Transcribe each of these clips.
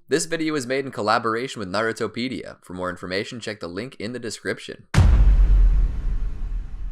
This video is made in collaboration with Narutopedia. For more information, check the link in the description.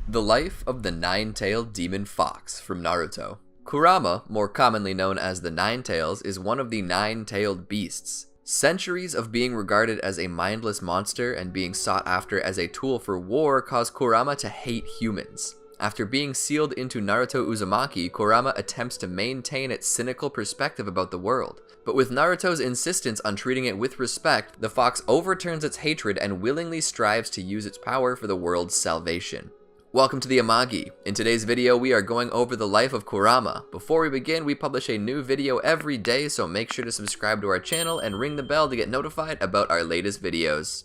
The Life of the Nine-Tailed Demon Fox from Naruto. Kurama, more commonly known as the Nine-Tails, is one of the nine-tailed beasts. Centuries of being regarded as a mindless monster and being sought after as a tool for war caused Kurama to hate humans. After being sealed into Naruto Uzumaki, Kurama attempts to maintain its cynical perspective about the world. But with Naruto's insistence on treating it with respect, the fox overturns its hatred and willingly strives to use its power for the world's salvation. Welcome to the Amagi. In today's video, we are going over the life of Kurama. Before we begin, we publish a new video every day, so make sure to subscribe to our channel and ring the bell to get notified about our latest videos.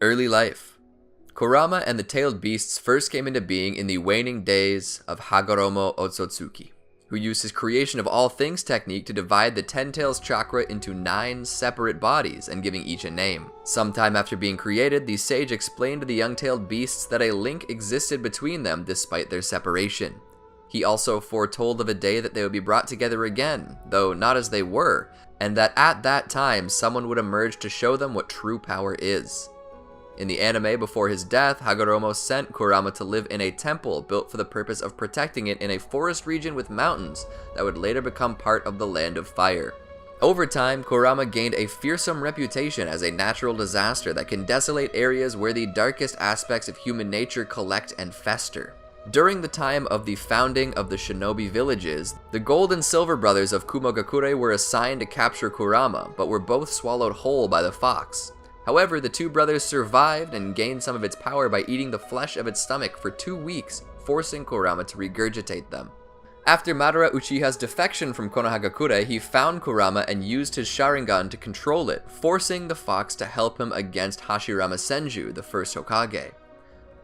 Early life. Kurama and the tailed beasts first came into being in the waning days of Hagoromo Ōtsutsuki, who used his creation of all things technique to divide the Ten Tails chakra into 9 separate bodies and giving each a name. Sometime after being created, the sage explained to the young-tailed beasts that a link existed between them despite their separation. He also foretold of a day that they would be brought together again, though not as they were, and that at that time someone would emerge to show them what true power is. In the anime, before his death, Hagoromo sent Kurama to live in a temple built for the purpose of protecting it in a forest region with mountains that would later become part of the Land of Fire. Over time, Kurama gained a fearsome reputation as a natural disaster that can desolate areas where the darkest aspects of human nature collect and fester. During the time of the founding of the Shinobi villages, the Gold and Silver brothers of Kumogakure were assigned to capture Kurama, but were both swallowed whole by the fox. However, the two brothers survived and gained some of its power by eating the flesh of its stomach for 2 weeks, forcing Kurama to regurgitate them. After Madara Uchiha's defection from Konoha, he found Kurama and used his Sharingan to control it, forcing the fox to help him against Hashirama Senju, the first Hokage.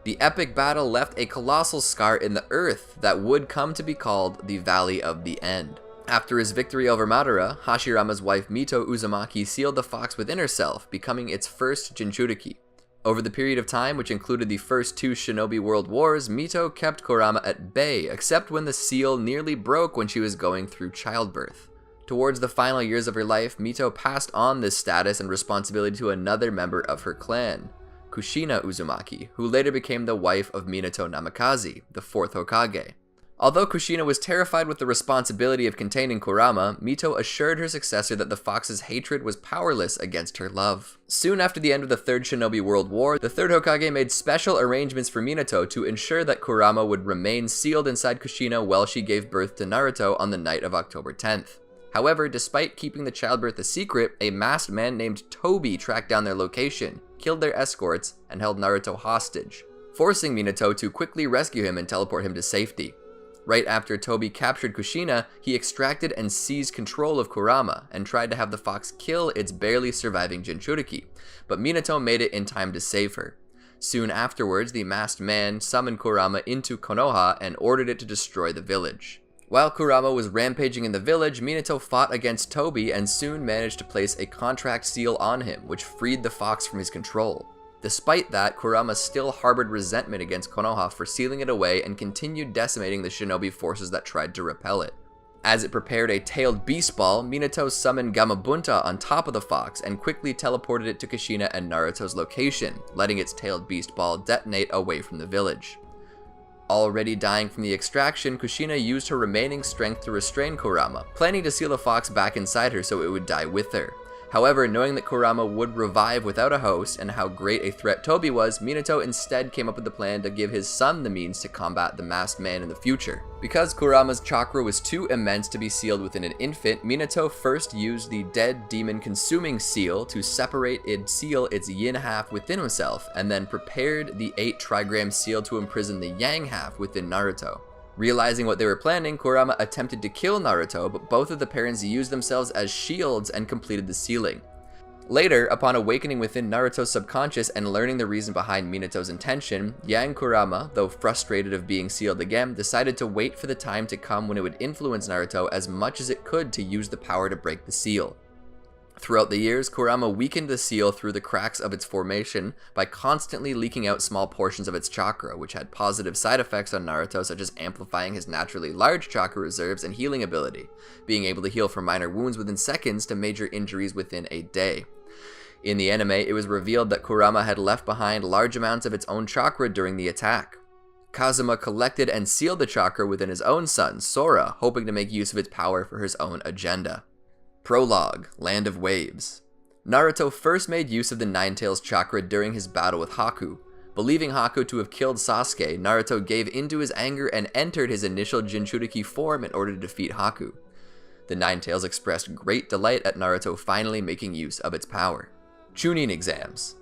The epic battle left a colossal scar in the earth that would come to be called the Valley of the End. After his victory over Madara, Hashirama's wife Mito Uzumaki sealed the fox within herself, becoming its first Jinchūriki. Over the period of time, which included the first 2 Shinobi World Wars, Mito kept Kurama at bay, except when the seal nearly broke when she was going through childbirth. Towards the final years of her life, Mito passed on this status and responsibility to another member of her clan, Kushina Uzumaki, who later became the wife of Minato Namikaze, the 4th Hokage. Although Kushina was terrified with the responsibility of containing Kurama, Mito assured her successor that the fox's hatred was powerless against her love. Soon after the end of the 3rd Shinobi World War, the 3rd Hokage made special arrangements for Minato to ensure that Kurama would remain sealed inside Kushina while she gave birth to Naruto on the night of October 10th. However, despite keeping the childbirth a secret, a masked man named Tobi tracked down their location, killed their escorts, and held Naruto hostage, forcing Minato to quickly rescue him and teleport him to safety. Right after Tobi captured Kushina, he extracted and seized control of Kurama and tried to have the fox kill its barely surviving Jinchūriki, but Minato made it in time to save her. Soon afterwards, the masked man summoned Kurama into Konoha and ordered it to destroy the village. While Kurama was rampaging in the village, Minato fought against Tobi and soon managed to place a contract seal on him, which freed the fox from his control. Despite that, Kurama still harbored resentment against Konoha for sealing it away and continued decimating the shinobi forces that tried to repel it. As it prepared a tailed beast ball, Minato summoned Gamabunta on top of the fox and quickly teleported it to Kushina and Naruto's location, letting its tailed beast ball detonate away from the village. Already dying from the extraction, Kushina used her remaining strength to restrain Kurama, planning to seal the fox back inside her so it would die with her. However, knowing that Kurama would revive without a host and how great a threat Tobi was, Minato instead came up with the plan to give his son the means to combat the masked man in the future. Because Kurama's chakra was too immense to be sealed within an infant, Minato first used the dead demon consuming seal to separate and seal its yin half within himself, and then prepared the 8 trigram seal to imprison the yang half within Naruto. Realizing what they were planning, Kurama attempted to kill Naruto, but both of the parents used themselves as shields and completed the sealing. Later, upon awakening within Naruto's subconscious and learning the reason behind Minato's intention, young Kurama, though frustrated of being sealed again, decided to wait for the time to come when it would influence Naruto as much as it could to use the power to break the seal. Throughout the years, Kurama weakened the seal through the cracks of its formation by constantly leaking out small portions of its chakra, which had positive side effects on Naruto, such as amplifying his naturally large chakra reserves and healing ability, being able to heal from minor wounds within seconds to major injuries within a day. In the anime, it was revealed that Kurama had left behind large amounts of its own chakra during the attack. Kazuma collected and sealed the chakra within his own son, Sora, hoping to make use of its power for his own agenda. Prologue, Land of Waves. Naruto first made use of the Nine-Tails chakra during his battle with Haku. Believing Haku to have killed Sasuke, Naruto gave into his anger and entered his initial Jinchūriki form in order to defeat Haku. The Nine-Tails expressed great delight at Naruto finally making use of its power. Chūnin Exams.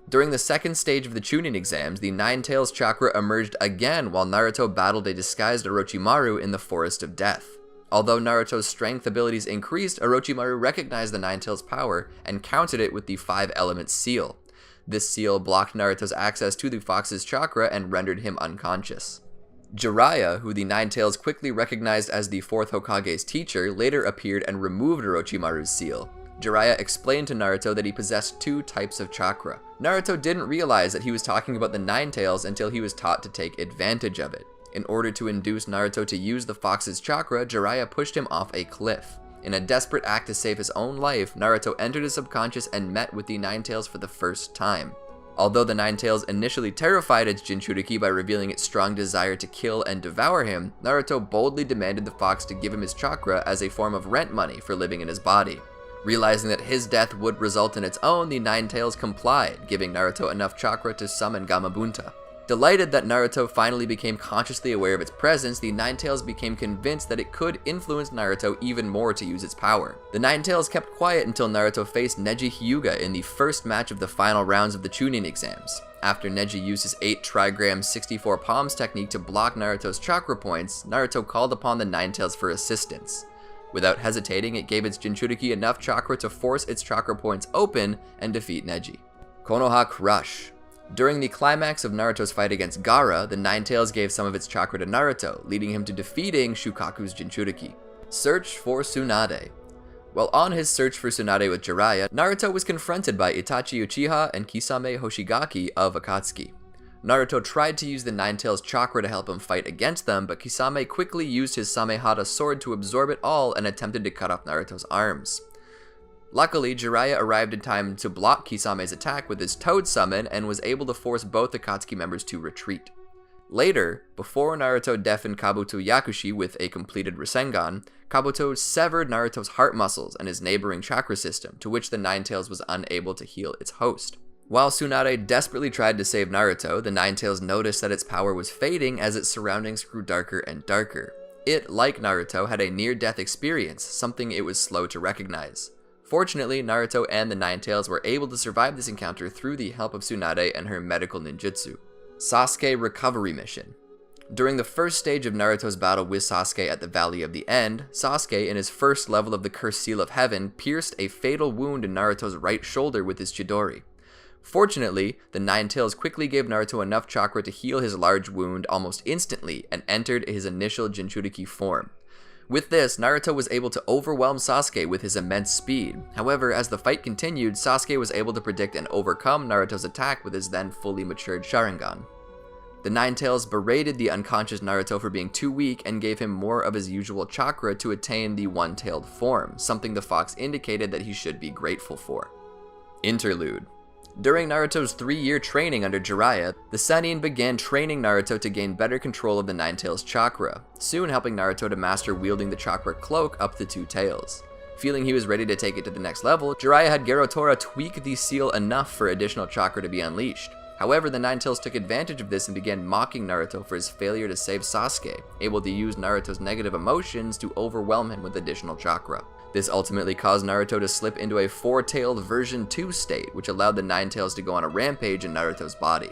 During the second stage of the Chūnin Exams, the Nine-Tails chakra emerged again while Naruto battled a disguised Orochimaru in the Forest of Death. Although Naruto's strength abilities increased, Orochimaru recognized the Nine-Tails power and countered it with the 5-element seal. This seal blocked Naruto's access to the fox's chakra and rendered him unconscious. Jiraiya, who the Nine-Tails quickly recognized as the 4th Hokage's teacher, later appeared and removed Orochimaru's seal. Jiraiya explained to Naruto that he possessed 2 types of chakra. Naruto didn't realize that he was talking about the Nine-Tails until he was taught to take advantage of it. In order to induce Naruto to use the fox's chakra, Jiraiya pushed him off a cliff. In a desperate act to save his own life, Naruto entered his subconscious and met with the Nine-Tails for the first time. Although the Nine-Tails initially terrified its Jinchūriki by revealing its strong desire to kill and devour him, Naruto boldly demanded the fox to give him his chakra as a form of rent money for living in his body. Realizing that his death would result in its own, the Nine-Tails complied, giving Naruto enough chakra to summon Gamabunta. Delighted that Naruto finally became consciously aware of its presence, the Nine-Tails became convinced that it could influence Naruto even more to use its power. The Nine-Tails kept quiet until Naruto faced Neji Hyuga in the first match of the final rounds of the Chūnin Exams. After Neji used his 8 trigram 64 palms technique to block Naruto's chakra points, Naruto called upon the Nine-Tails for assistance. Without hesitating, it gave its Jinchūriki enough chakra to force its chakra points open and defeat Neji. Konoha Crush. During the climax of Naruto's fight against Gaara, the Nine-Tails gave some of its chakra to Naruto, leading him to defeating Shukaku's Jinchūriki. Search for Tsunade. While on his search for Tsunade with Jiraiya, Naruto was confronted by Itachi Uchiha and Kisame Hoshigaki of Akatsuki. Naruto tried to use the Nine-Tails chakra to help him fight against them, but Kisame quickly used his Samehada sword to absorb it all and attempted to cut off Naruto's arms. Luckily, Jiraiya arrived in time to block Kisame's attack with his Toad Summon and was able to force both Akatsuki members to retreat. Later, before Naruto deafened Kabuto Yakushi with a completed Rasengan, Kabuto severed Naruto's heart muscles and his neighboring chakra system, to which the Nine-Tails was unable to heal its host. While Tsunade desperately tried to save Naruto, the Nine-Tails noticed that its power was fading as its surroundings grew darker and darker. It, like Naruto, had a near-death experience, something it was slow to recognize. Fortunately, Naruto and the Nine-Tails were able to survive this encounter through the help of Tsunade and her medical ninjutsu. Sasuke Recovery Mission. During the first stage of Naruto's battle with Sasuke at the Valley of the End, Sasuke, in his first level of the Cursed Seal of Heaven, pierced a fatal wound in Naruto's right shoulder with his Chidori. Fortunately, the Nine-Tails quickly gave Naruto enough chakra to heal his large wound almost instantly and entered his initial Jinchūriki form. With this, Naruto was able to overwhelm Sasuke with his immense speed. However, as the fight continued, Sasuke was able to predict and overcome Naruto's attack with his then fully matured Sharingan. The Nine-Tails berated the unconscious Naruto for being too weak and gave him more of his usual chakra to attain the one-tailed form, something the fox indicated that he should be grateful for. Interlude. During Naruto's 3-year training under Jiraiya, the Sannin began training Naruto to gain better control of the Nine-Tails chakra, soon helping Naruto to master wielding the chakra cloak up to 2 tails. Feeling he was ready to take it to the next level, Jiraiya had Garotora tweak the seal enough for additional chakra to be unleashed. However, the Nine-Tails took advantage of this and began mocking Naruto for his failure to save Sasuke, able to use Naruto's negative emotions to overwhelm him with additional chakra. This ultimately caused Naruto to slip into a 4-tailed version 2 state, which allowed the Nine-Tails to go on a rampage in Naruto's body.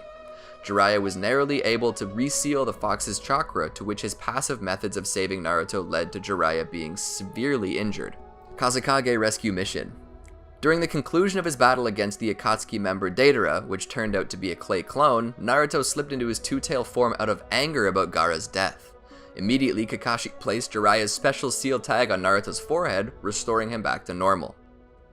Jiraiya was narrowly able to reseal the fox's chakra, to which his passive methods of saving Naruto led to Jiraiya being severely injured. Kazekage Rescue Mission. During the conclusion of his battle against the Akatsuki member Deidara, which turned out to be a clay clone, Naruto slipped into his 2-tail form out of anger about Gaara's death. Immediately, Kakashi placed Jiraiya's special seal tag on Naruto's forehead, restoring him back to normal.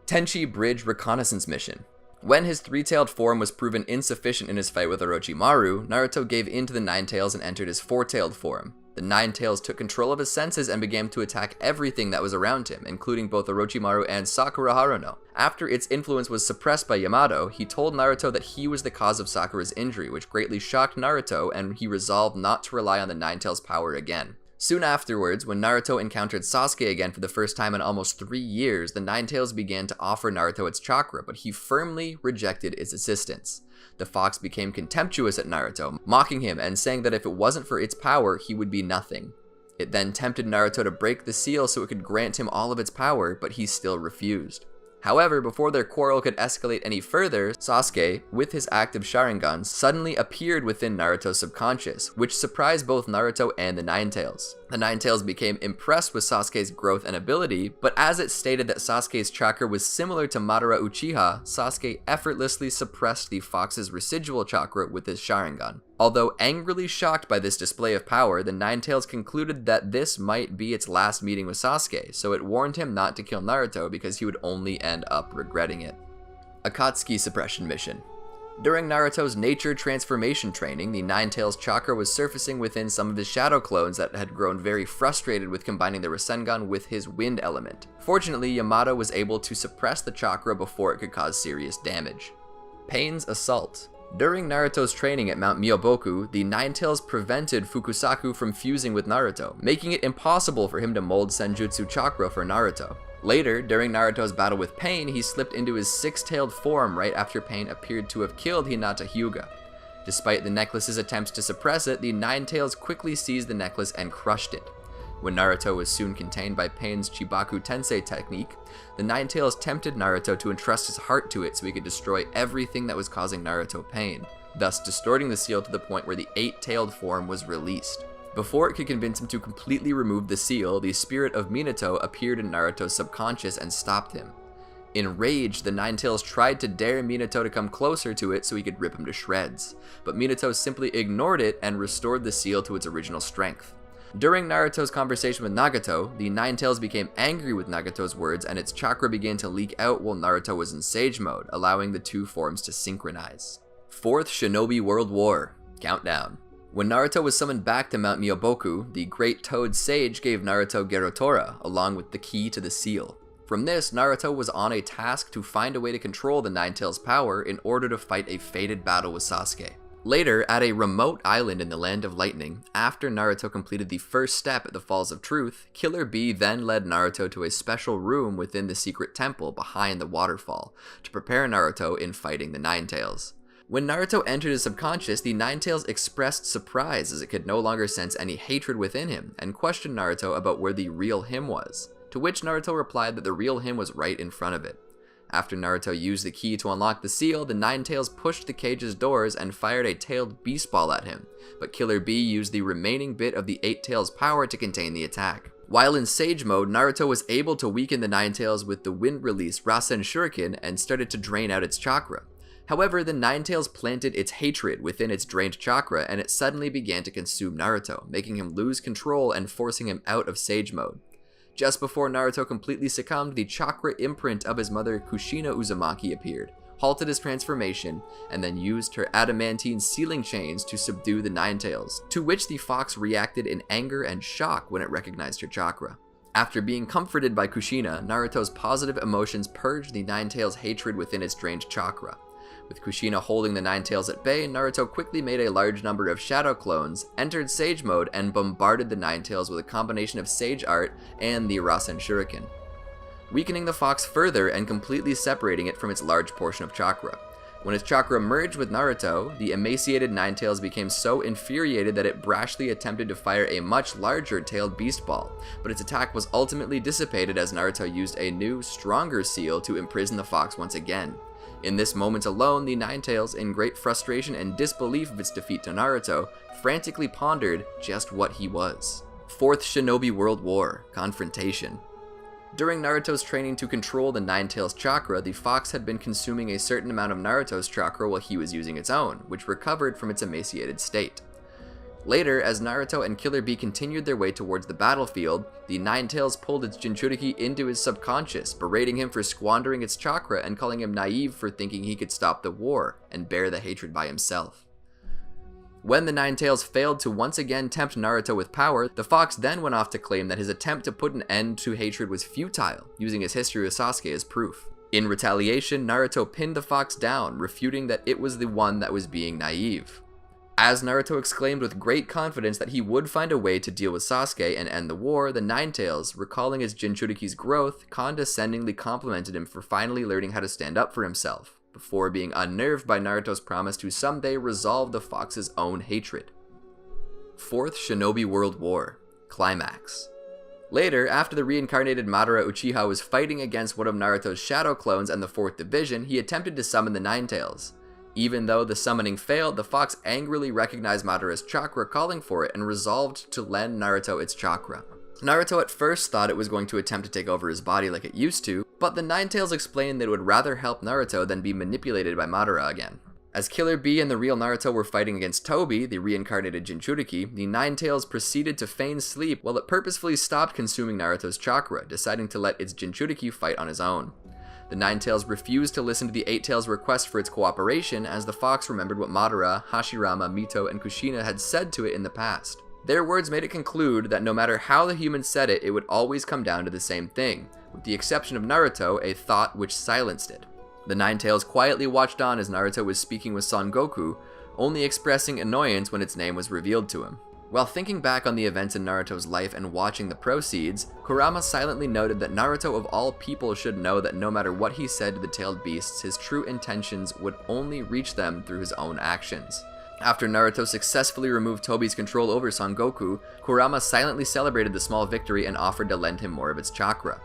Tenchi Bridge Reconnaissance Mission. When his three-tailed form was proven insufficient in his fight with Orochimaru, Naruto gave in to the Nine Tails and entered his four-tailed form. The Nine Tails took control of his senses and began to attack everything that was around him, including both Orochimaru and Sakura Haruno. After its influence was suppressed by Yamato, he told Naruto that he was the cause of Sakura's injury, which greatly shocked Naruto, and he resolved not to rely on the Nine Tails' power again. Soon afterwards, when Naruto encountered Sasuke again for the first time in almost 3 years, the Nine Tails began to offer Naruto its chakra, but he firmly rejected its assistance. The fox became contemptuous at Naruto, mocking him and saying that if it wasn't for its power, he would be nothing. It then tempted Naruto to break the seal so it could grant him all of its power, but he still refused. However, before their quarrel could escalate any further, Sasuke, with his active Sharingan, suddenly appeared within Naruto's subconscious, which surprised both Naruto and the Nine Tails. The Nine Tails became impressed with Sasuke's growth and ability, but as it stated that Sasuke's chakra was similar to Madara Uchiha, Sasuke effortlessly suppressed the fox's residual chakra with his Sharingan. Although angrily shocked by this display of power, the Nine Tails concluded that this might be its last meeting with Sasuke, so it warned him not to kill Naruto because he would only end up regretting it. Akatsuki Suppression Mission. During Naruto's nature transformation training, the Nine Tails chakra was surfacing within some of his shadow clones that had grown very frustrated with combining the Rasengan with his wind element. Fortunately, Yamato was able to suppress the chakra before it could cause serious damage. Pain's Assault. During Naruto's training at Mount Myoboku, the Nine Tails prevented Fukusaku from fusing with Naruto, making it impossible for him to mold Senjutsu chakra for Naruto. Later, during Naruto's battle with Pain, he slipped into his six-tailed form right after Pain appeared to have killed Hinata Hyuga. Despite the necklace's attempts to suppress it, the Nine Tails quickly seized the necklace and crushed it. When Naruto was soon contained by Pain's Chibaku Tensei technique, the Nine Tails tempted Naruto to entrust his heart to it so he could destroy everything that was causing Naruto pain, thus distorting the seal to the point where the eight-tailed form was released. Before it could convince him to completely remove the seal, the spirit of Minato appeared in Naruto's subconscious and stopped him. Enraged, the Nine Tails tried to dare Minato to come closer to it so he could rip him to shreds, but Minato simply ignored it and restored the seal to its original strength. During Naruto's conversation with Nagato, the Nine Tails became angry with Nagato's words and its chakra began to leak out while Naruto was in Sage Mode, allowing the two forms to synchronize. Fourth Shinobi World War. Countdown. When Naruto was summoned back to Mount Myoboku, the Great Toad Sage gave Naruto Gerotora, along with the key to the seal. From this, Naruto was on a task to find a way to control the Nine Tails' power in order to fight a fated battle with Sasuke. Later, at a remote island in the Land of Lightning, after Naruto completed the first step at the Falls of Truth, Killer Bee then led Naruto to a special room within the secret temple behind the waterfall, to prepare Naruto in fighting the Nine Tails. When Naruto entered his subconscious, the Nine Tails expressed surprise as it could no longer sense any hatred within him, and questioned Naruto about where the real him was, to which Naruto replied that the real him was right in front of it. After Naruto used the key to unlock the seal, the Nine Tails pushed the cage's doors and fired a tailed beast ball at him, but Killer Bee used the remaining bit of the Eight Tails' power to contain the attack. While in Sage Mode, Naruto was able to weaken the Nine Tails with the wind-released Rasen Shuriken and started to drain out its chakra. However, the Nine Tails planted its hatred within its drained chakra and it suddenly began to consume Naruto, making him lose control and forcing him out of Sage Mode. Just before Naruto completely succumbed, the chakra imprint of his mother Kushina Uzumaki appeared, halted his transformation, and then used her adamantine sealing chains to subdue the Nine Tails, to which the fox reacted in anger and shock when it recognized her chakra. After being comforted by Kushina, Naruto's positive emotions purged the Nine Tails' hatred within its drained chakra. With Kushina holding the Nine Tails at bay, Naruto quickly made a large number of shadow clones, entered Sage Mode, and bombarded the Nine Tails with a combination of Sage Art and the Rasen Shuriken, weakening the fox further and completely separating it from its large portion of chakra. When its chakra merged with Naruto, the emaciated Nine Tails became so infuriated that it brashly attempted to fire a much larger tailed beast ball, but its attack was ultimately dissipated as Naruto used a new, stronger seal to imprison the fox once again. In this moment alone, the Nine Tails, in great frustration and disbelief of its defeat to Naruto, frantically pondered just what he was. Fourth Shinobi World War. Confrontation. During Naruto's training to control the Nine Tails chakra, the fox had been consuming a certain amount of Naruto's chakra while he was using its own, which recovered from its emaciated state. Later, as Naruto and Killer Bee continued their way towards the battlefield, the Nine Tails pulled its Jinchūriki into his subconscious, berating him for squandering its chakra and calling him naive for thinking he could stop the war and bear the hatred by himself. When the Nine Tails failed to once again tempt Naruto with power, the fox then went off to claim that his attempt to put an end to hatred was futile, using his history with Sasuke as proof. In retaliation, Naruto pinned the fox down, refuting that it was the one that was being naive. As Naruto exclaimed with great confidence that he would find a way to deal with Sasuke and end the war, the Nine Tails, recalling his Jinchūriki's growth, condescendingly complimented him for finally learning how to stand up for himself, before being unnerved by Naruto's promise to someday resolve the fox's own hatred. Fourth Shinobi World War, Climax. Later, after the reincarnated Madara Uchiha was fighting against one of Naruto's shadow clones and the 4th Division, he attempted to summon the Nine Tails. Even though the summoning failed, the fox angrily recognized Madara's chakra calling for it and resolved to lend Naruto its chakra. Naruto at first thought it was going to attempt to take over his body like it used to, but the Nine Tails explained that it would rather help Naruto than be manipulated by Madara again. As Killer Bee and the real Naruto were fighting against Tobi, the reincarnated Jinchūriki, the Nine Tails proceeded to feign sleep while it purposefully stopped consuming Naruto's chakra, deciding to let its Jinchūriki fight on his own. The Nine Tails refused to listen to the Eight Tails' request for its cooperation, as the fox remembered what Madara, Hashirama, Mito, and Kushina had said to it in the past. Their words made it conclude that no matter how the humans said it, it would always come down to the same thing, with the exception of Naruto, a thought which silenced it. The Nine Tails quietly watched on as Naruto was speaking with Son Goku, only expressing annoyance when its name was revealed to him. While thinking back on the events in Naruto's life and watching the proceeds, Kurama silently noted that Naruto of all people should know that no matter what he said to the tailed beasts, his true intentions would only reach them through his own actions. After Naruto successfully removed Tobi's control over Son Goku, Kurama silently celebrated the small victory and offered to lend him more of its chakra.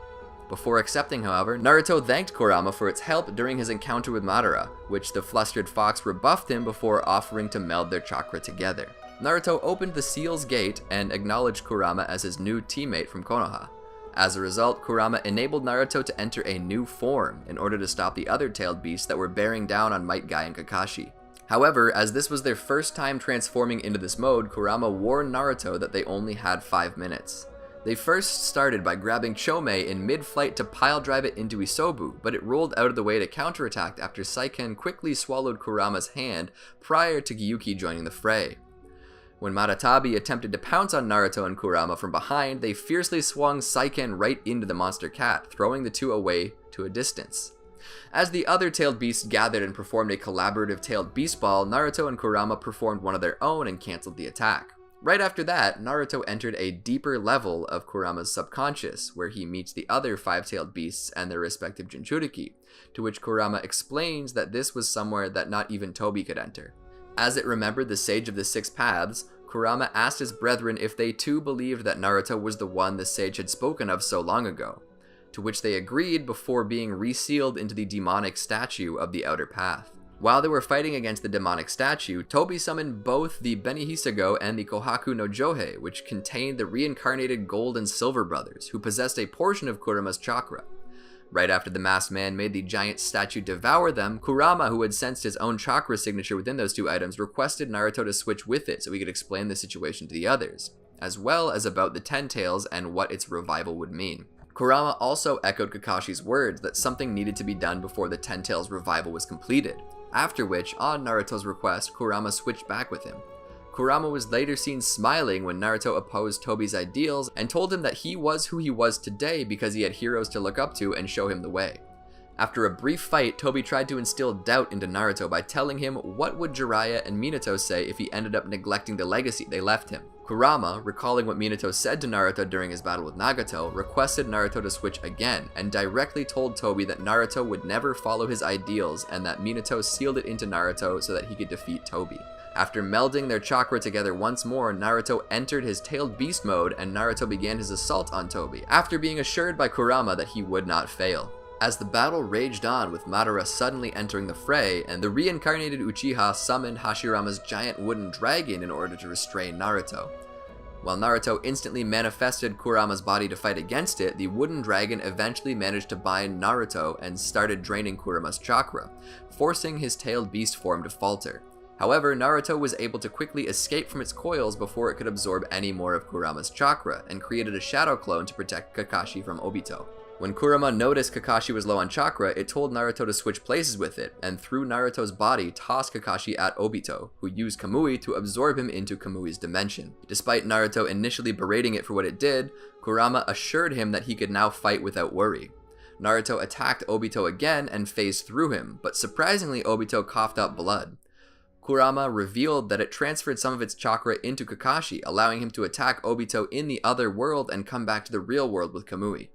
Before accepting, however, Naruto thanked Kurama for its help during his encounter with Madara, which the flustered fox rebuffed him before offering to meld their chakra together. Naruto opened the Seal's Gate and acknowledged Kurama as his new teammate from Konoha. As a result, Kurama enabled Naruto to enter a new form in order to stop the other tailed beasts that were bearing down on Might Guy and Kakashi. However, as this was their first time transforming into this mode, Kurama warned Naruto that they only had 5 minutes. They first started by grabbing Chomei in mid-flight to pile-drive it into Isobu, but it rolled out of the way to counterattack after Saiken quickly swallowed Kurama's hand prior to Gyuki joining the fray. When Maratabi attempted to pounce on Naruto and Kurama from behind, they fiercely swung Saiken right into the monster cat, throwing the two away to a distance. As the other tailed beasts gathered and performed a collaborative tailed beast ball, Naruto and Kurama performed one of their own and cancelled the attack. Right after that, Naruto entered a deeper level of Kurama's subconscious, where he meets the other 5-tailed beasts and their respective Jinchūriki, to which Kurama explains that this was somewhere that not even Tobi could enter. As it remembered the Sage of the Six Paths, Kurama asked his brethren if they too believed that Naruto was the one the sage had spoken of so long ago, to which they agreed before being resealed into the demonic statue of the Outer Path. While they were fighting against the demonic statue, Tobi summoned both the Benihisago and the Kohaku no Johei, which contained the reincarnated Gold and Silver brothers, who possessed a portion of Kurama's chakra. Right after the masked man made the giant statue devour them, Kurama, who had sensed his own chakra signature within those two items, requested Naruto to switch with it so he could explain the situation to the others, as well as about the 10 Tails and what its revival would mean. Kurama also echoed Kakashi's words that something needed to be done before the 10 Tails revival was completed, after which, on Naruto's request, Kurama switched back with him. Kurama was later seen smiling when Naruto opposed Tobi's ideals and told him that he was who he was today because he had heroes to look up to and show him the way. After a brief fight, Tobi tried to instill doubt into Naruto by telling him what would Jiraiya and Minato say if he ended up neglecting the legacy they left him. Kurama, recalling what Minato said to Naruto during his battle with Nagato, requested Naruto to switch again and directly told Tobi that Naruto would never follow his ideals and that Minato sealed it into Naruto so that he could defeat Tobi. After melding their chakra together once more, Naruto entered his tailed beast mode and Naruto began his assault on Tobi, after being assured by Kurama that he would not fail. As the battle raged on with Madara suddenly entering the fray, and the reincarnated Uchiha summoned Hashirama's giant wooden dragon in order to restrain Naruto. While Naruto instantly manifested Kurama's body to fight against it, the wooden dragon eventually managed to bind Naruto and started draining Kurama's chakra, forcing his tailed beast form to falter. However, Naruto was able to quickly escape from its coils before it could absorb any more of Kurama's chakra, and created a shadow clone to protect Kakashi from Obito. When Kurama noticed Kakashi was low on chakra, it told Naruto to switch places with it, and through Naruto's body tossed Kakashi at Obito, who used Kamui to absorb him into Kamui's dimension. Despite Naruto initially berating it for what it did, Kurama assured him that he could now fight without worry. Naruto attacked Obito again and phased through him, but surprisingly Obito coughed up blood. Kurama revealed that it transferred some of its chakra into Kakashi, allowing him to attack Obito in the other world and come back to the real world with Kamui.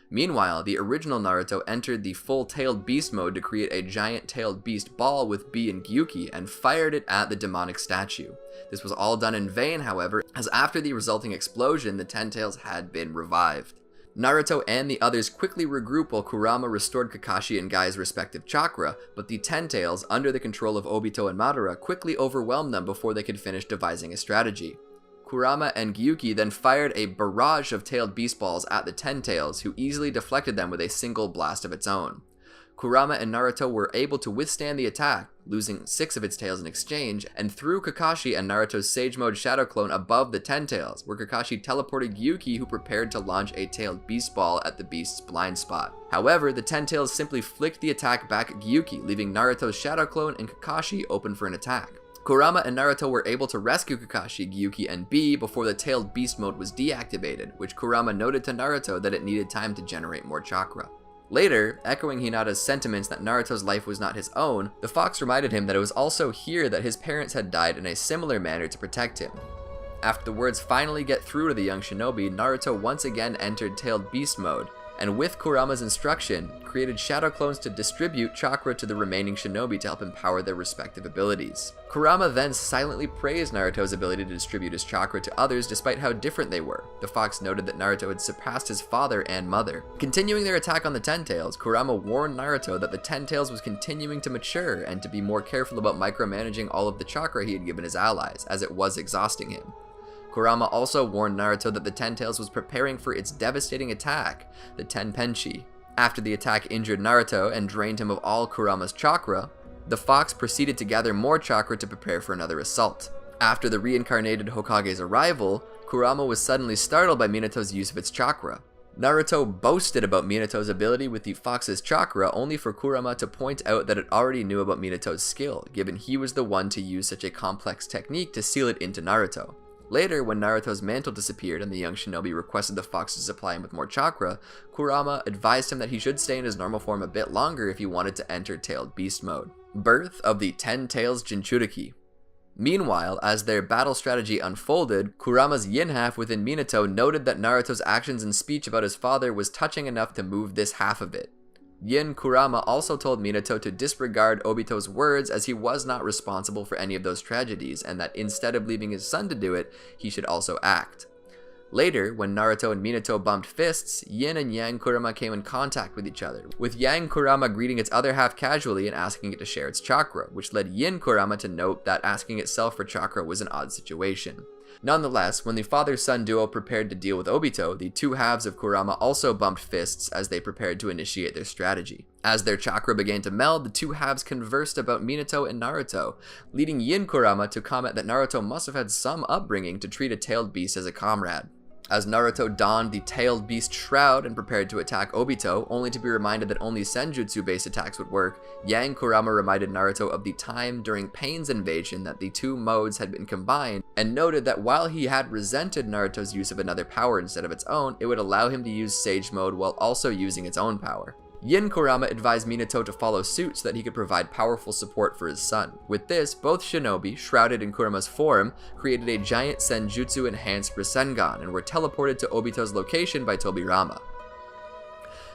Meanwhile, the original Naruto entered the full-tailed beast mode to create a giant-tailed beast ball with Bee and Gyuki and fired it at the demonic statue. This was all done in vain, however, as after the resulting explosion, the Ten Tails had been revived. Naruto and the others quickly regroup while Kurama restored Kakashi and Gai's respective chakra, but the Ten Tails, under the control of Obito and Madara, quickly overwhelmed them before they could finish devising a strategy. Kurama and Gyuki then fired a barrage of tailed beast balls at the Ten Tails, who easily deflected them with a single blast of its own. Kurama and Naruto were able to withstand the attack, losing 6 of its tails in exchange, and threw Kakashi and Naruto's Sage Mode Shadow Clone above the Ten Tails, where Kakashi teleported Gyuki, who prepared to launch a tailed beast ball at the beast's blind spot. However, the Ten Tails simply flicked the attack back at Gyuki, leaving Naruto's Shadow Clone and Kakashi open for an attack. Kurama and Naruto were able to rescue Kakashi, Gyuki, and Bee before the tailed beast mode was deactivated, which Kurama noted to Naruto that it needed time to generate more chakra. Later, echoing Hinata's sentiments that Naruto's life was not his own, the fox reminded him that it was also here that his parents had died in a similar manner to protect him. After the words finally get through to the young shinobi, Naruto once again entered tailed beast mode, and with Kurama's instruction, created shadow clones to distribute chakra to the remaining shinobi to help empower their respective abilities. Kurama then silently praised Naruto's ability to distribute his chakra to others despite how different they were. The fox noted that Naruto had surpassed his father and mother. Continuing their attack on the Ten Tails, Kurama warned Naruto that the Ten Tails was continuing to mature and to be more careful about micromanaging all of the chakra he had given his allies, as it was exhausting him. Kurama also warned Naruto that the Ten Tails was preparing for its devastating attack, the Tenpenchi. After the attack injured Naruto and drained him of all Kurama's chakra, the fox proceeded to gather more chakra to prepare for another assault. After the reincarnated Hokage's arrival, Kurama was suddenly startled by Minato's use of its chakra. Naruto boasted about Minato's ability with the fox's chakra, only for Kurama to point out that it already knew about Minato's skill, given he was the one to use such a complex technique to seal it into Naruto. Later, when Naruto's mantle disappeared and the young shinobi requested the fox to supply him with more chakra, Kurama advised him that he should stay in his normal form a bit longer if he wanted to enter tailed beast mode. Birth of the Ten Tails Jinchūriki. Meanwhile, as their battle strategy unfolded, Kurama's yin half within Minato noted that Naruto's actions and speech about his father was touching enough to move this half of it. Yin Kurama also told Minato to disregard Obito's words, as he was not responsible for any of those tragedies, and that instead of leaving his son to do it, he should also act. Later, when Naruto and Minato bumped fists, Yin and Yang Kurama came in contact with each other, with Yang Kurama greeting its other half casually and asking it to share its chakra, which led Yin Kurama to note that asking itself for chakra was an odd situation. Nonetheless, when the father-son duo prepared to deal with Obito, the two halves of Kurama also bumped fists as they prepared to initiate their strategy. As their chakra began to meld, the two halves conversed about Minato and Naruto, leading Yin Kurama to comment that Naruto must have had some upbringing to treat a tailed beast as a comrade. As Naruto donned the tailed beast shroud and prepared to attack Obito, only to be reminded that only senjutsu-based attacks would work, Yang Kurama reminded Naruto of the time during Pain's invasion that the two modes had been combined, and noted that while he had resented Naruto's use of another power instead of its own, it would allow him to use Sage Mode while also using its own power. Yin Kurama advised Minato to follow suit so that he could provide powerful support for his son. With this, both shinobi, shrouded in Kurama's form, created a giant senjutsu-enhanced Rasengan and were teleported to Obito's location by Tobirama.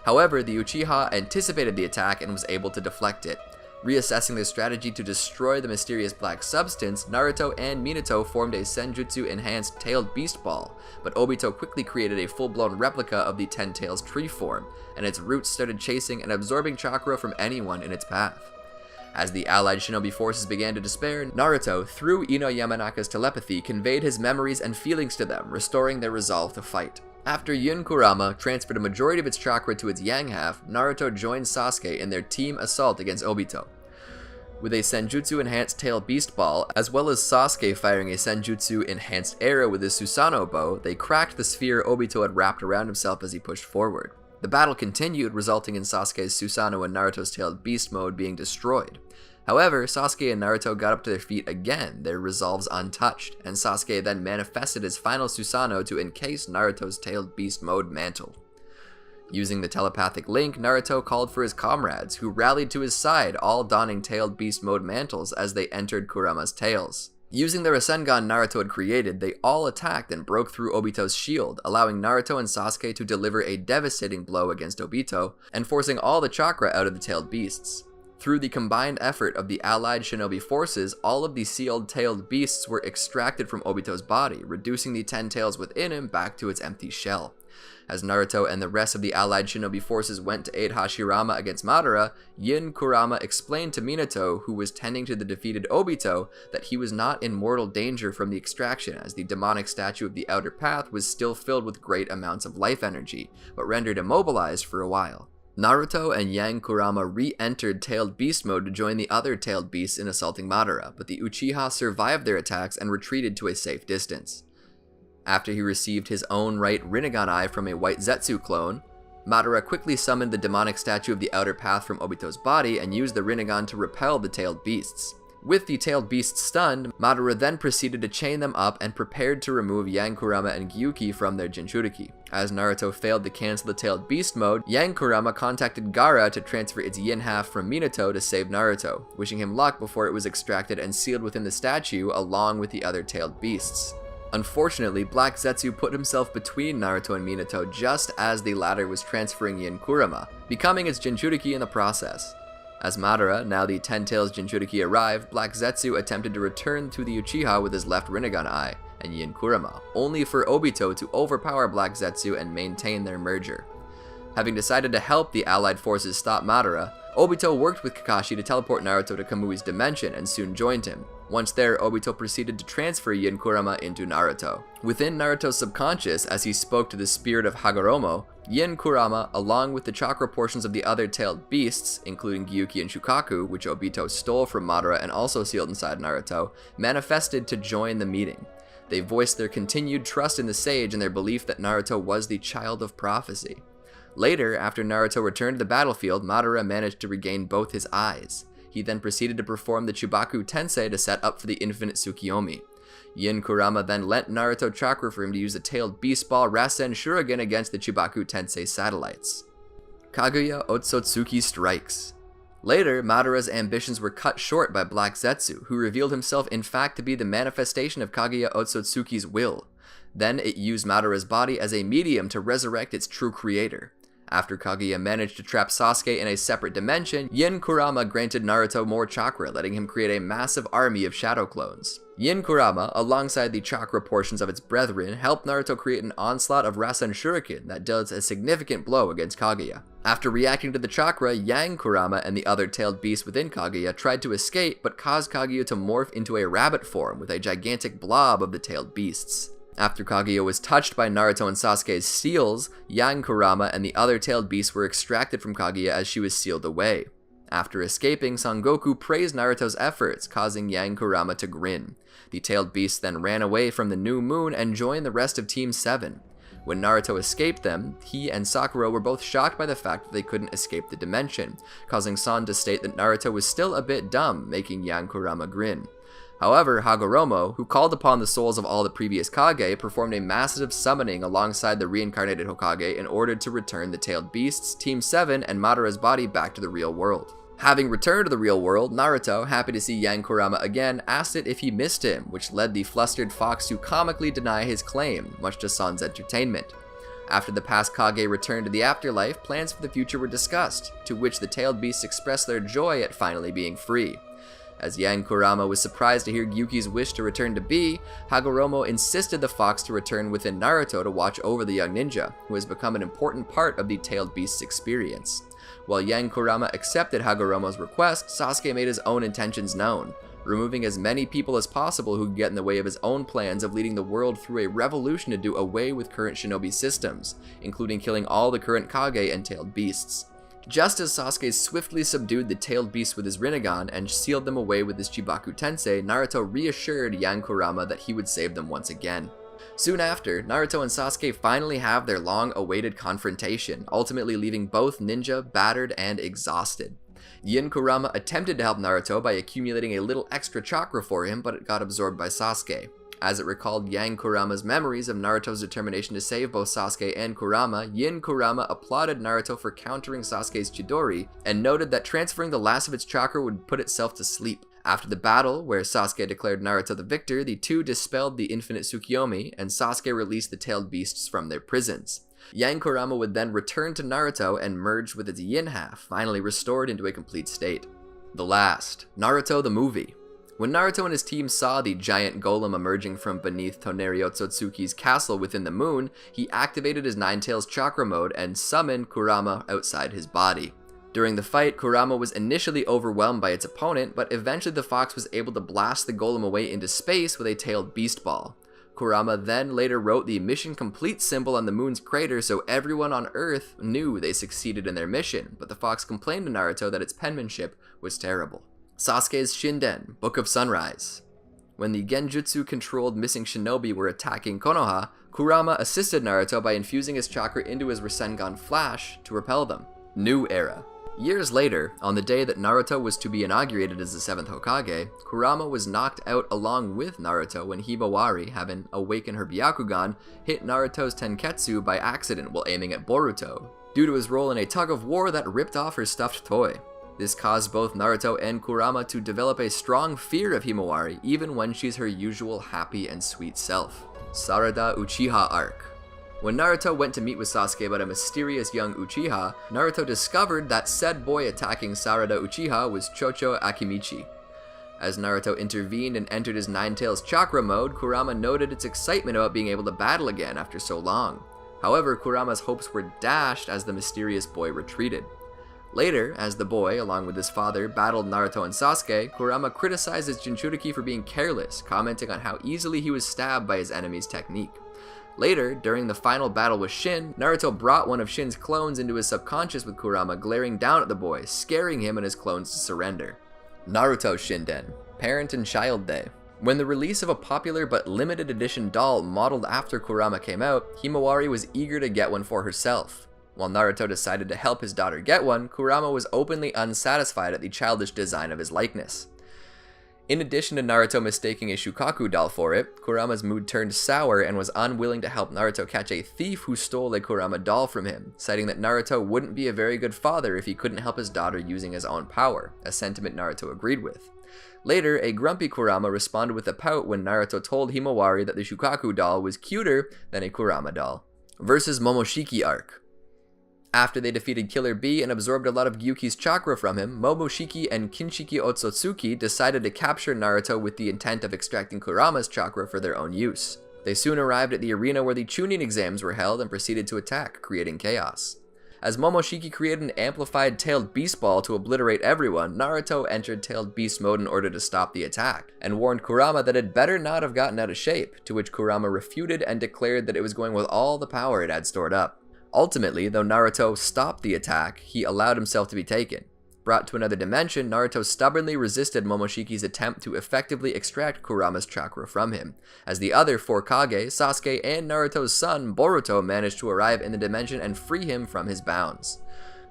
However, the Uchiha anticipated the attack and was able to deflect it. Reassessing their strategy to destroy the mysterious black substance, Naruto and Minato formed a senjutsu-enhanced tailed beast ball, but Obito quickly created a full-blown replica of the Ten Tails tree form, and its roots started chasing and absorbing chakra from anyone in its path. As the allied shinobi forces began to despair, Naruto, through Ino Yamanaka's telepathy, conveyed his memories and feelings to them, restoring their resolve to fight. After Yin Kurama transferred a majority of its chakra to its yang half, Naruto joined Sasuke in their team assault against Obito. with a Senjutsu enhanced tailed beast ball, as well as Sasuke firing a Senjutsu enhanced arrow with his Susanoo bow, they cracked the sphere Obito had wrapped around himself as he pushed forward. The battle continued, resulting in Sasuke's Susanoo and Naruto's tailed beast mode being destroyed. However, Sasuke and Naruto got up to their feet again, their resolves untouched, and Sasuke then manifested his final Susanoo to encase Naruto's tailed beast mode mantle. Using the telepathic link, Naruto called for his comrades, who rallied to his side, all donning tailed beast mode mantles as they entered Kurama's tails. Using the Rasengan Naruto had created, they all attacked and broke through Obito's shield, allowing Naruto and Sasuke to deliver a devastating blow against Obito, and forcing all the chakra out of the tailed beasts. Through the combined effort of the allied shinobi forces, all of the sealed tailed beasts were extracted from Obito's body, reducing the 10 tails within him back to its empty shell. As Naruto and the rest of the allied shinobi forces went to aid Hashirama against Madara, Yin Kurama explained to Minato, who was tending to the defeated Obito, that he was not in mortal danger from the extraction, as the demonic statue of the Outer Path was still filled with great amounts of life energy, but rendered immobilized for a while. Naruto and Yang Kurama re-entered Tailed Beast mode to join the other Tailed Beasts in assaulting Madara, but the Uchiha survived their attacks and retreated to a safe distance. After he received his own right Rinnegan Eye from a White Zetsu clone, Madara quickly summoned the demonic statue of the Outer Path from Obito's body and used the Rinnegan to repel the Tailed Beasts. With the Tailed Beasts stunned, Madara then proceeded to chain them up and prepared to remove Yang Kurama and Gyuki from their Jinchūriki. As Naruto failed to cancel the Tailed Beast mode, Yang Kurama contacted Gaara to transfer its yin half from Minato to save Naruto, wishing him luck before it was extracted and sealed within the statue along with the other Tailed Beasts. Unfortunately, Black Zetsu put himself between Naruto and Minato just as the latter was transferring Yin Kurama, becoming its Jinchūriki in the process. As Madara, now the 10 Tails Jinchūriki, arrived, Black Zetsu attempted to return to the Uchiha with his left Rinnegan Eye and Yin Kurama, only for Obito to overpower Black Zetsu and maintain their merger. Having decided to help the allied forces stop Madara, Obito worked with Kakashi to teleport Naruto to Kamui's dimension and soon joined him. Once there, Obito proceeded to transfer Yin Kurama into Naruto. Within Naruto's subconscious, as he spoke to the spirit of Hagoromo, Yin Kurama, along with the chakra portions of the other tailed beasts, including Gyuki and Shukaku, which Obito stole from Madara and also sealed inside Naruto, manifested to join the meeting. They voiced their continued trust in the sage and their belief that Naruto was the child of prophecy. Later, after Naruto returned to the battlefield, Madara managed to regain both his eyes. He then proceeded to perform the Chubaku Tensei to set up for the infinite Tsukiyomi. Yin Kurama then lent Naruto chakra for him to use the tailed beast ball Rasen Shuriken against the Chubaku Tensei satellites. Kaguya Ōtsutsuki strikes. Later, Madara's ambitions were cut short by Black Zetsu, who revealed himself in fact to be the manifestation of Kaguya Ōtsutsuki's will. Then it used Madara's body as a medium to resurrect its true creator. After Kaguya managed to trap Sasuke in a separate dimension, Yin Kurama granted Naruto more chakra, letting him create a massive army of shadow clones. Yin Kurama, alongside the chakra portions of its brethren, helped Naruto create an onslaught of Rasen Shuriken that dealt a significant blow against Kaguya. After reacting to the chakra, Yang Kurama and the other tailed beasts within Kaguya tried to escape, but caused Kaguya to morph into a rabbit form with a gigantic blob of the tailed beasts. After Kaguya was touched by Naruto and Sasuke's seals, Yang Kurama and the other tailed beasts were extracted from Kaguya as she was sealed away. After escaping, Son Goku praised Naruto's efforts, causing Yang Kurama to grin. The tailed beasts then ran away from the new moon and joined the rest of Team 7. When Naruto escaped them, he and Sakura were both shocked by the fact that they couldn't escape the dimension, causing Son to state that Naruto was still a bit dumb, making Yang Kurama grin. However, Hagoromo, who called upon the souls of all the previous Kage, performed a massive summoning alongside the reincarnated Hokage in order to return the tailed beasts, Team 7, and Madara's body back to the real world. Having returned to the real world, Naruto, happy to see Yang Kurama again, asked it if he missed him, which led the flustered fox to comically deny his claim, much to Son's entertainment. After the past Kage returned to the afterlife, plans for the future were discussed, to which the tailed beasts expressed their joy at finally being free. As Yang Kurama was surprised to hear Gyuki's wish to return to B, Hagoromo insisted the fox to return within Naruto to watch over the young ninja, who has become an important part of the tailed beast's experience. While Yang Kurama accepted Hagoromo's request, Sasuke made his own intentions known, removing as many people as possible who could get in the way of his own plans of leading the world through a revolution to do away with current shinobi systems, including killing all the current Kage and tailed beasts. Just as Sasuke swiftly subdued the tailed beasts with his Rinnegan and sealed them away with his Chibaku Tensei, Naruto reassured young Kurama that he would save them once again. Soon after, Naruto and Sasuke finally have their long-awaited confrontation, ultimately leaving both ninja battered and exhausted. Yin Kurama attempted to help Naruto by accumulating a little extra chakra for him, but it got absorbed by Sasuke. As it recalled Yang Kurama's memories of Naruto's determination to save both Sasuke and Kurama, Yin Kurama applauded Naruto for countering Sasuke's Chidori, and noted that transferring the last of its chakra would put itself to sleep. After the battle, where Sasuke declared Naruto the victor, the two dispelled the infinite Tsukiyomi, and Sasuke released the tailed beasts from their prisons. Yang Kurama would then return to Naruto and merge with its yin half, finally restored into a complete state. The last, Naruto the movie. When Naruto and his team saw the giant golem emerging from beneath Toneri Ōtsutsuki's castle within the moon, he activated his Nine Tails chakra mode and summoned Kurama outside his body. During the fight, Kurama was initially overwhelmed by its opponent, but eventually the fox was able to blast the golem away into space with a tailed beast ball. Kurama then later wrote the mission complete symbol on the moon's crater so everyone on Earth knew they succeeded in their mission, but the fox complained to Naruto that its penmanship was terrible. Sasuke's Shinden, Book of Sunrise. When the Genjutsu-controlled missing shinobi were attacking Konoha, Kurama assisted Naruto by infusing his chakra into his Rasengan Flash to repel them. New Era. Years later, on the day that Naruto was to be inaugurated as the 7th Hokage, Kurama was knocked out along with Naruto when Himawari, having awakened her Byakugan, hit Naruto's Tenketsu by accident while aiming at Boruto, due to his role in a tug-of-war that ripped off her stuffed toy. This caused both Naruto and Kurama to develop a strong fear of Himawari, even when she's her usual happy and sweet self. Sarada Uchiha Arc. When Naruto went to meet with Sasuke about a mysterious young Uchiha, Naruto discovered that said boy attacking Sarada Uchiha was Chocho Akimichi. As Naruto intervened and entered his Nine Tails chakra mode, Kurama noted its excitement about being able to battle again after so long. However, Kurama's hopes were dashed as the mysterious boy retreated. Later, as the boy, along with his father, battled Naruto and Sasuke, Kurama criticized his Jinchūriki for being careless, commenting on how easily he was stabbed by his enemy's technique. Later, during the final battle with Shin, Naruto brought one of Shin's clones into his subconscious with Kurama glaring down at the boy, scaring him and his clones to surrender. Naruto Shinden, Parent and Child Day. When the release of a popular but limited edition doll modeled after Kurama came out, Himawari was eager to get one for herself. While Naruto decided to help his daughter get one, Kurama was openly unsatisfied at the childish design of his likeness. In addition to Naruto mistaking a Shukaku doll for it, Kurama's mood turned sour and was unwilling to help Naruto catch a thief who stole a Kurama doll from him, citing that Naruto wouldn't be a very good father if he couldn't help his daughter using his own power, a sentiment Naruto agreed with. Later, a grumpy Kurama responded with a pout when Naruto told Himawari that the Shukaku doll was cuter than a Kurama doll. Versus Momoshiki Arc. After they defeated Killer Bee and absorbed a lot of Gyuki's chakra from him, Momoshiki and Kinshiki Ōtsutsuki decided to capture Naruto with the intent of extracting Kurama's chakra for their own use. They soon arrived at the arena where the Chūnin Exams were held and proceeded to attack, creating chaos. As Momoshiki created an amplified tailed beast ball to obliterate everyone, Naruto entered tailed beast mode in order to stop the attack, and warned Kurama that it better not have gotten out of shape, to which Kurama refuted and declared that it was going with all the power it had stored up. Ultimately, though Naruto stopped the attack, he allowed himself to be taken. Brought to another dimension, Naruto stubbornly resisted Momoshiki's attempt to effectively extract Kurama's chakra from him. As the other four Kage, Sasuke, and Naruto's son, Boruto, managed to arrive in the dimension and free him from his bounds.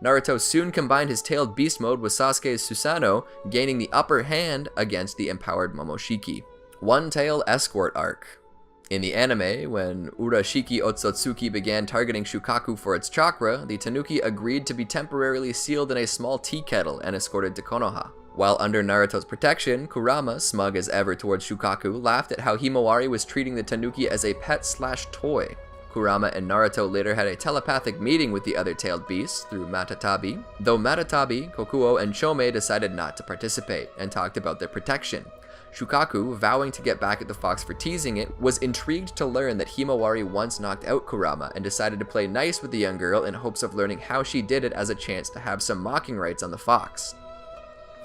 Naruto soon combined his tailed beast mode with Sasuke's Susanoo, gaining the upper hand against the empowered Momoshiki. One Tail Escort Arc. In the anime, when Urashiki Ōtsutsuki began targeting Shukaku for its chakra, the Tanuki agreed to be temporarily sealed in a small tea kettle and escorted to Konoha. While under Naruto's protection, Kurama, smug as ever towards Shukaku, laughed at how Himawari was treating the Tanuki as a pet/toy. Kurama and Naruto later had a telepathic meeting with the other tailed beasts through Matatabi, though Matatabi, Kokuo, and Chome decided not to participate, and talked about their protection. Shukaku, vowing to get back at the fox for teasing it, was intrigued to learn that Himawari once knocked out Kurama and decided to play nice with the young girl in hopes of learning how she did it as a chance to have some mocking rights on the fox.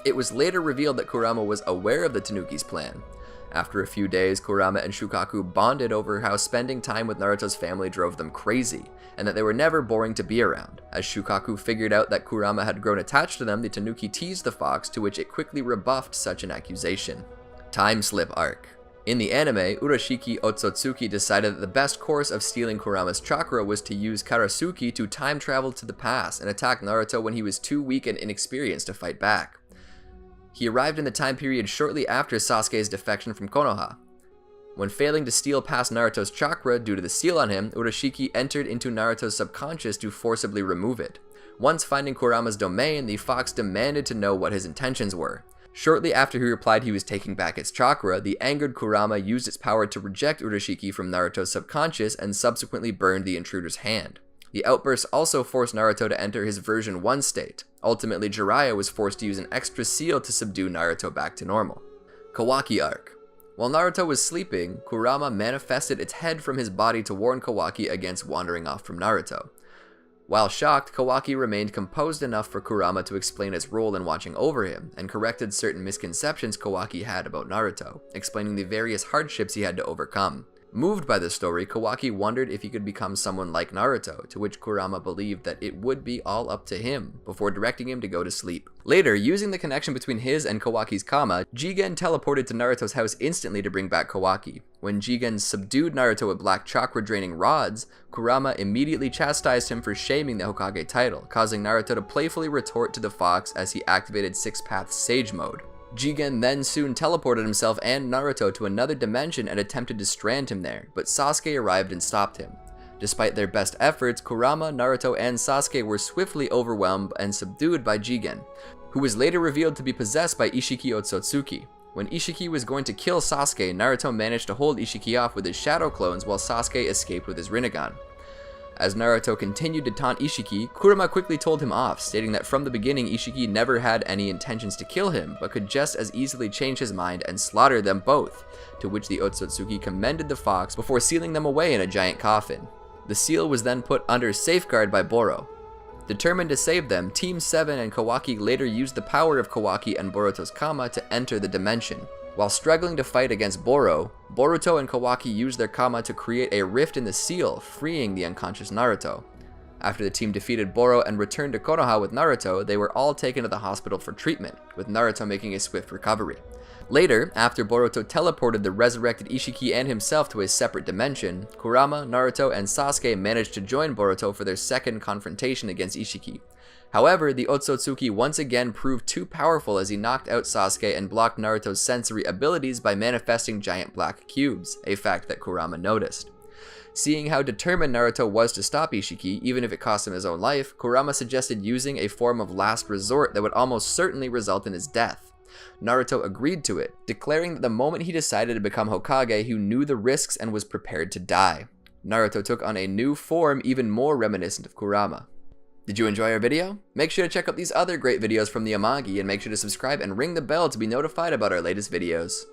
It was later revealed that Kurama was aware of the Tanuki's plan. After a few days, Kurama and Shukaku bonded over how spending time with Naruto's family drove them crazy, and that they were never boring to be around. As Shukaku figured out that Kurama had grown attached to them, the Tanuki teased the fox, to which it quickly rebuffed such an accusation. Time Slip Arc. In the anime, Urashiki Ōtsutsuki decided that the best course of stealing Kurama's chakra was to use Karasuki to time travel to the past and attack Naruto when he was too weak and inexperienced to fight back. He arrived in the time period shortly after Sasuke's defection from Konoha. When failing to steal past Naruto's chakra due to the seal on him, Urashiki entered into Naruto's subconscious to forcibly remove it. Once finding Kurama's domain, the fox demanded to know what his intentions were. Shortly after he replied he was taking back its chakra, the angered Kurama used its power to reject Urashiki from Naruto's subconscious and subsequently burned the intruder's hand. The outburst also forced Naruto to enter his version 1 state. Ultimately, Jiraiya was forced to use an extra seal to subdue Naruto back to normal. Kawaki Arc. While Naruto was sleeping, Kurama manifested its head from his body to warn Kawaki against wandering off from Naruto. While shocked, Kawaki remained composed enough for Kurama to explain his role in watching over him, and corrected certain misconceptions Kawaki had about Naruto, explaining the various hardships he had to overcome. Moved by this story, Kawaki wondered if he could become someone like Naruto, to which Kurama believed that it would be all up to him, before directing him to go to sleep. Later, using the connection between his and Kawaki's Kama, Jigen teleported to Naruto's house instantly to bring back Kawaki. When Jigen subdued Naruto with black chakra-draining rods, Kurama immediately chastised him for shaming the Hokage title, causing Naruto to playfully retort to the fox as he activated Six-Path Sage Mode. Jigen then soon teleported himself and Naruto to another dimension and attempted to strand him there, but Sasuke arrived and stopped him. Despite their best efforts, Kurama, Naruto, and Sasuke were swiftly overwhelmed and subdued by Jigen, who was later revealed to be possessed by Ishiki Ōtsutsuki. When Ishiki was going to kill Sasuke, Naruto managed to hold Ishiki off with his shadow clones while Sasuke escaped with his Rinnegan. As Naruto continued to taunt Ishiki, Kurama quickly told him off, stating that from the beginning Ishiki never had any intentions to kill him, but could just as easily change his mind and slaughter them both, to which the Ōtsutsuki commended the fox before sealing them away in a giant coffin. The seal was then put under safeguard by Boro. Determined to save them, Team 7 and Kawaki later used the power of Kawaki and Boruto's Kama to enter the dimension. While struggling to fight against Boro, Boruto and Kawaki used their Kama to create a rift in the seal, freeing the unconscious Naruto. After the team defeated Boro and returned to Konoha with Naruto, they were all taken to the hospital for treatment, with Naruto making a swift recovery. Later, after Boruto teleported the resurrected Ishiki and himself to a separate dimension, Kurama, Naruto, and Sasuke managed to join Boruto for their second confrontation against Ishiki. However, the Ōtsutsuki once again proved too powerful as he knocked out Sasuke and blocked Naruto's sensory abilities by manifesting giant black cubes, a fact that Kurama noticed. Seeing how determined Naruto was to stop Ishiki, even if it cost him his own life, Kurama suggested using a form of last resort that would almost certainly result in his death. Naruto agreed to it, declaring that the moment he decided to become Hokage, he knew the risks and was prepared to die. Naruto took on a new form even more reminiscent of Kurama. Did you enjoy our video? Make sure to check out these other great videos from the Amagi and make sure to subscribe and ring the bell to be notified about our latest videos.